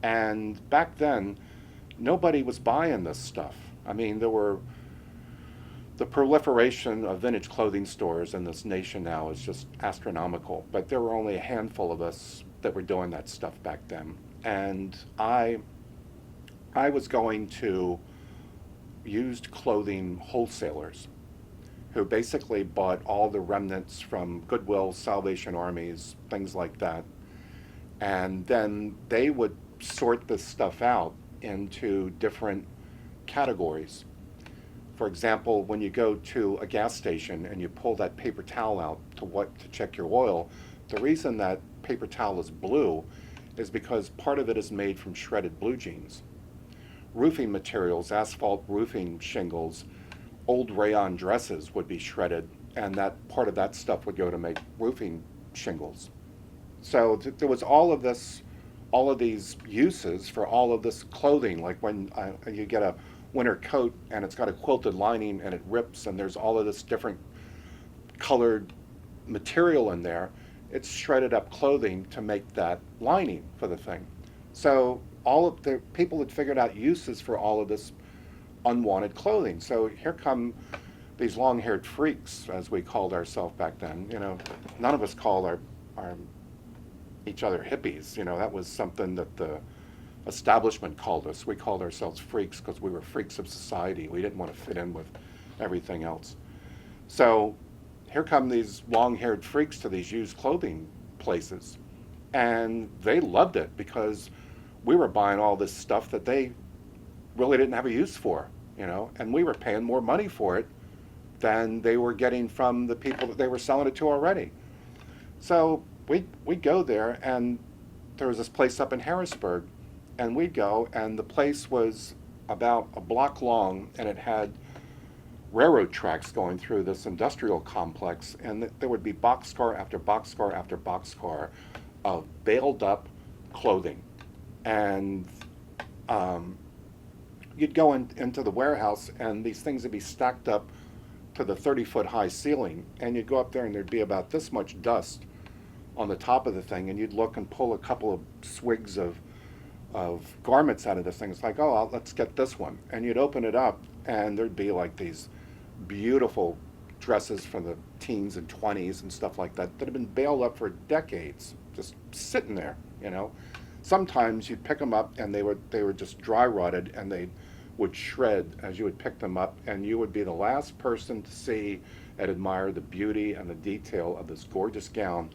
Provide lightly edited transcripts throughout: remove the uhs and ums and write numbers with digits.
And back then, nobody was buying this stuff. I mean, there were the proliferation of vintage clothing stores in this nation now is just astronomical, but there were only a handful of us that were doing that stuff back then. And I was going to used clothing wholesalers who basically bought all the remnants from Goodwill, Salvation Armies, things like that. And then they would sort this stuff out into different categories. For example, when you go to a gas station and you pull that paper towel out to check your oil, the reason that paper towel is blue is because part of it is made from shredded blue jeans. Roofing materials, asphalt roofing shingles, old rayon dresses would be shredded, and that part of that stuff would go to make roofing shingles. So there was all of these uses for all of this clothing. Like when you get a winter coat and it's got a quilted lining and it rips, and there's all of this different colored material in there. It's shredded up clothing to make that lining for the thing. So all of the people had figured out uses for all of this unwanted clothing. So here come these long-haired freaks, as we called ourselves back then. You know, none of us called our each other hippies. You know, that was something that the establishment called us. We called ourselves freaks because we were freaks of society. We didn't want to fit in with everything else. So here come these long-haired freaks to these used clothing places, and they loved it because we were buying all this stuff that they really didn't have a use for, you know, and we were paying more money for it than they were getting from the people that they were selling it to already. So we'd go there, and there was this place up in Harrisburg, and we'd go, and the place was about a block long, and it had railroad tracks going through this industrial complex, and there would be boxcar after boxcar after boxcar of baled up clothing. And you'd go into the warehouse, and these things would be stacked up to the 30-foot high ceiling, and you'd go up there, and there'd be about this much dust on the top of the thing, and you'd look and pull a couple of swigs of garments out of this thing. It's like, oh, let's get this one. And you'd open it up, and there'd be like these beautiful dresses from the teens and 20s and stuff like that that had been baled up for decades, just sitting there, you know. Sometimes you'd pick them up, and they were just dry rotted, and they would shred as you would pick them up, and you would be the last person to see and admire the beauty and the detail of this gorgeous gown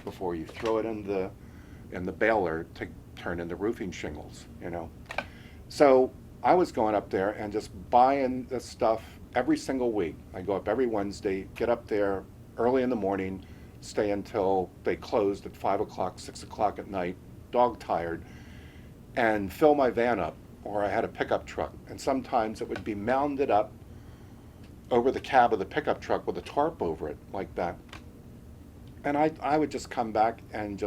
before you throw it in the baler to turn into roofing shingles, you know. So I was going up there and just buying this stuff every single week. I go up every Wednesday, get up there early in the morning, stay until they closed at 5 o'clock, 6 o'clock at night, dog tired, and fill my van up, or I had a pickup truck. And sometimes it would be mounded up over the cab of the pickup truck with a tarp over it, like that. And I would just come back and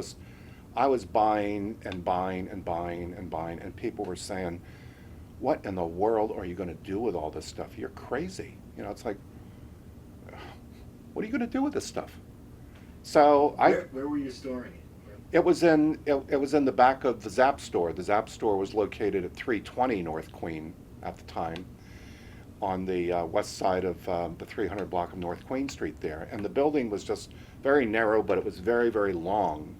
I was buying and buying and buying and buying, and people were saying, what in the world are you going to do with all this stuff? You're crazy. You know, it's like, what are you going to do with this stuff? So Where were you storing it? it was in the back of the Zap store. The Zap store was located at 320 North Queen at the time, on the west side of the 300 block of North Queen Street there. And the building was just very narrow, but it was very, very long.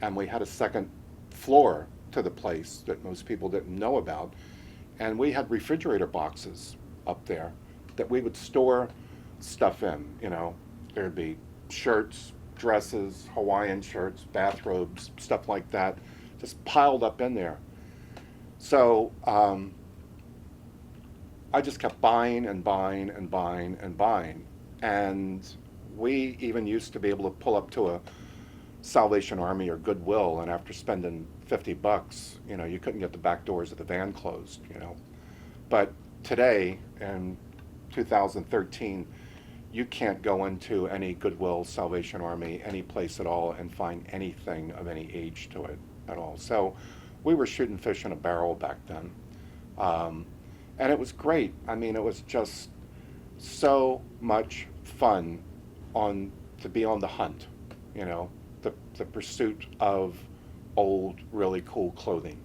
And we had a second floor to the place that most people didn't know about. And we had refrigerator boxes up there that we would store stuff in, you know. There'd be shirts, dresses, Hawaiian shirts, bathrobes, stuff like that, just piled up in there. So I just kept buying and buying and buying and buying. And we even used to be able to pull up to a Salvation Army or Goodwill, and after spending $50, you know, you couldn't get the back doors of the van closed, you know. But today, in 2013, you can't go into any Goodwill, Salvation Army, any place at all, and find anything of any age to it at all. So we were shooting fish in a barrel back then. And it was great. I mean, it was just so much fun to be on the hunt, you know, the pursuit of old, really cool clothing.